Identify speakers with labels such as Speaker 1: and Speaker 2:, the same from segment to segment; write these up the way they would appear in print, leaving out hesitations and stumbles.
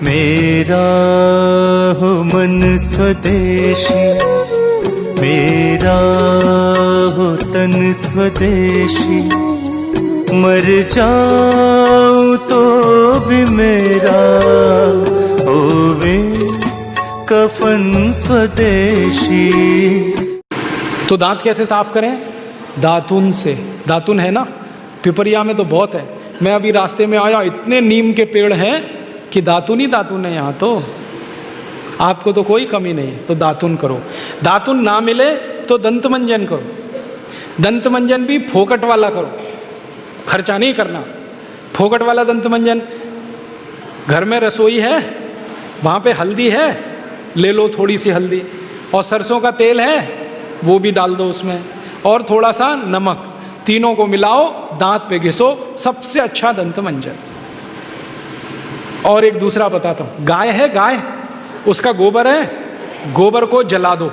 Speaker 1: मेरा हो मन स्वदेशी, मेरा हो तन स्वदेशी, मर जाऊं तो भी मेरा होवे कफन स्वदेशी।
Speaker 2: तो दांत कैसे साफ करें? दातुन से। दातुन है ना, पिपरिया में तो बहुत है। मैं अभी रास्ते में आया, इतने नीम के पेड़ हैं कि दातुन ही दातुन है यहाँ। तो आपको तो कोई कमी नहीं, तो दातुन करो। दातुन ना मिले तो दंत मंजन करो। दंत मंजन भी फोकट वाला करो, खर्चा नहीं करना। फोकट वाला दंत मंजन, घर में रसोई है, वहाँ पे हल्दी है, ले लो थोड़ी सी हल्दी, और सरसों का तेल है वो भी डाल दो उसमें, और थोड़ा सा नमक, तीनों को मिलाओ, दांत पे घिसो, सबसे अच्छा दंत मंजन। और एक दूसरा बताता हूँ, गाय है, गाय, उसका गोबर है, गोबर को जला दो।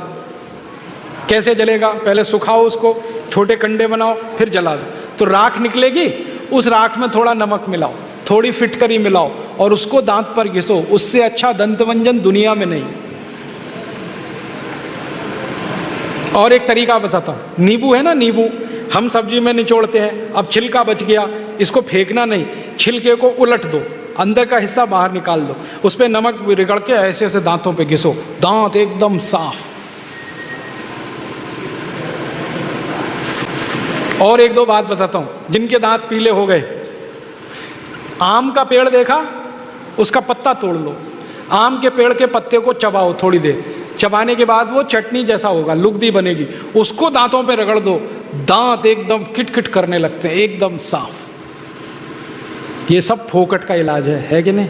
Speaker 2: कैसे जलेगा? पहले सुखाओ उसको, छोटे कंडे बनाओ, फिर जला दो, तो राख निकलेगी। उस राख में थोड़ा नमक मिलाओ, थोड़ी फिटकरी मिलाओ, और उसको दांत पर घिसो। उससे अच्छा दंत मंजन दुनिया में नहीं। और एक तरीका बताता हूँ, नींबू है ना, नींबू हम सब्जी में निचोड़ते हैं, अब छिलका बच गया, इसको फेंकना नहीं, छिलके को उलट दो, अंदर का हिस्सा बाहर निकाल दो, उस पर नमक रगड़ के ऐसे ऐसे दांतों पे घिसो, दांत एकदम साफ। और एक दो बात बताता हूँ, जिनके दांत पीले हो गए, आम का पेड़ देखा, उसका पत्ता तोड़ लो, आम के पेड़ के पत्ते को चबाओ थोड़ी देर, चबाने के बाद वो चटनी जैसा होगा, लुगदी बनेगी, उसको दांतों पे रगड़ दो, दांत एकदम किटकिट करने लगते हैं, एकदम साफ। ये सब फोकट का इलाज है कि नहीं?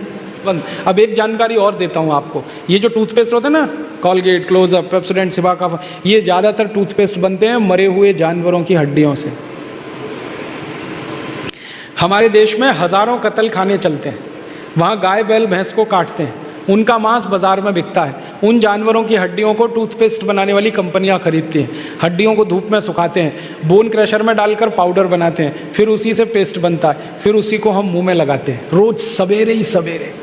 Speaker 2: अब एक जानकारी और देता हूँ आपको, ये जो टूथपेस्ट होते हैं ना, कॉलगेट, क्लोजअप, पेप्सोडेंट, सिबाका, ये ज़्यादातर टूथपेस्ट बनते हैं मरे हुए जानवरों की हड्डियों से। हमारे देश में हज़ारों कत्ल खाने चलते हैं, वहाँ गाय बैल भैंस को काटते हैं, उनका मांस बाजार में बिकता है, उन जानवरों की हड्डियों को टूथपेस्ट बनाने वाली कंपनियां खरीदती हैं, हड्डियों को धूप में सुखाते हैं, बोन क्रशर में डालकर पाउडर बनाते हैं, फिर उसी से पेस्ट बनता है, फिर उसी को हम मुंह में लगाते हैं रोज सवेरे ही सवेरे।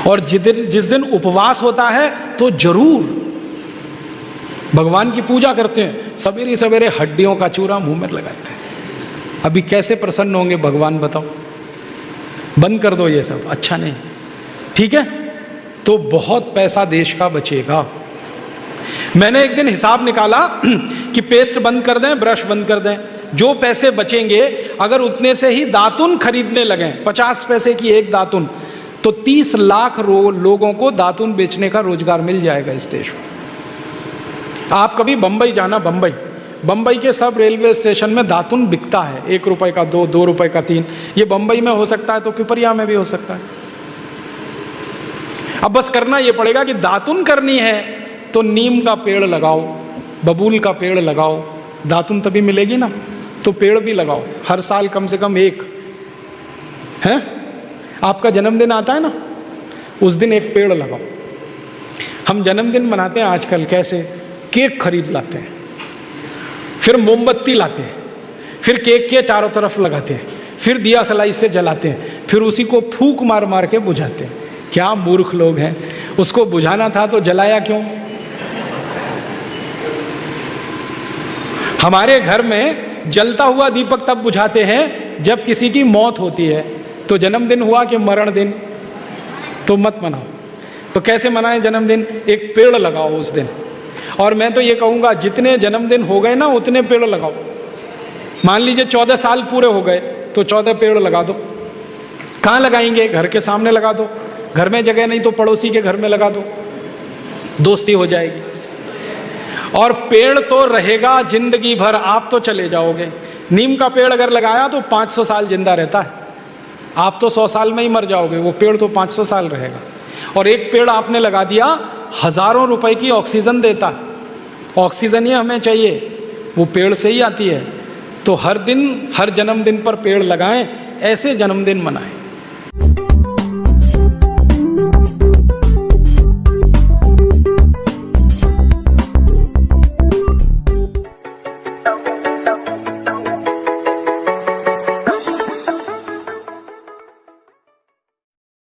Speaker 2: और जिस दिन उपवास होता है तो जरूर भगवान की पूजा करते हैं, सवेरे सवेरे हड्डियों का चूरा मुंह में लगाते हैं। अभी कैसे प्रसन्न होंगे भगवान बताओ? बंद कर दो ये सब, अच्छा नहीं, ठीक है? तो बहुत पैसा देश का बचेगा। मैंने एक दिन हिसाब निकाला कि पेस्ट बंद कर दें, ब्रश बंद कर दें, जो पैसे बचेंगे अगर उतने से ही दातुन खरीदने लगें, 50 पैसे की एक दातुन, तो 30 लाख लोगों को दातुन बेचने का रोजगार मिल जाएगा इस देश में। आप कभी बंबई जाना, बंबई के सब रेलवे स्टेशन में दातुन बिकता है, 1 रुपए का 2, 2 रुपए का 3। ये बंबई में हो सकता है तो पिपरिया में भी हो सकता है। अब बस करना ये पड़ेगा कि दातुन करनी है तो नीम का पेड़ लगाओ, बबूल का पेड़ लगाओ, दातुन तभी मिलेगी ना। तो पेड़ भी लगाओ, हर साल कम से कम एक। है आपका जन्मदिन आता है ना, उस दिन एक पेड़ लगाओ। हम जन्मदिन मनाते हैं आजकल कैसे? केक खरीद लाते हैं, फिर मोमबत्ती लाते हैं, फिर केक के चारों तरफ लगाते हैं, फिर दिया सलाई से जलाते हैं, फिर उसी को फूंक मार मार के बुझाते हैं। क्या मूर्ख लोग हैं! उसको बुझाना था तो जलाया क्यों? हमारे घर में जलता हुआ दीपक तब बुझाते हैं जब किसी की मौत होती है। तो जन्मदिन हुआ कि मरण दिन, तो मत मनाओ। तो कैसे मनाएं जन्मदिन? एक पेड़ लगाओ उस दिन। और मैं तो ये कहूँगा, जितने जन्मदिन हो गए ना उतने पेड़ लगाओ। मान लीजिए 14 साल पूरे हो गए तो 14 पेड़ लगा दो। कहाँ लगाएंगे? घर के सामने लगा दो, घर में जगह नहीं तो पड़ोसी के घर में लगा दो, दोस्ती हो जाएगी। और पेड़ तो रहेगा जिंदगी भर, आप तो चले जाओगे। नीम का पेड़ अगर लगाया तो 500 साल जिंदा रहता है, आप तो 100 साल में ही मर जाओगे, वो पेड़ तो 500 साल रहेगा। और एक पेड़ आपने लगा दिया, हजारों रुपए की ऑक्सीजन देता है। ऑक्सीजन ही हमें चाहिए, वो पेड़ से ही आती है। तो हर दिन, हर जन्मदिन पर पेड़ लगाएं, ऐसे जन्मदिन मनाएं।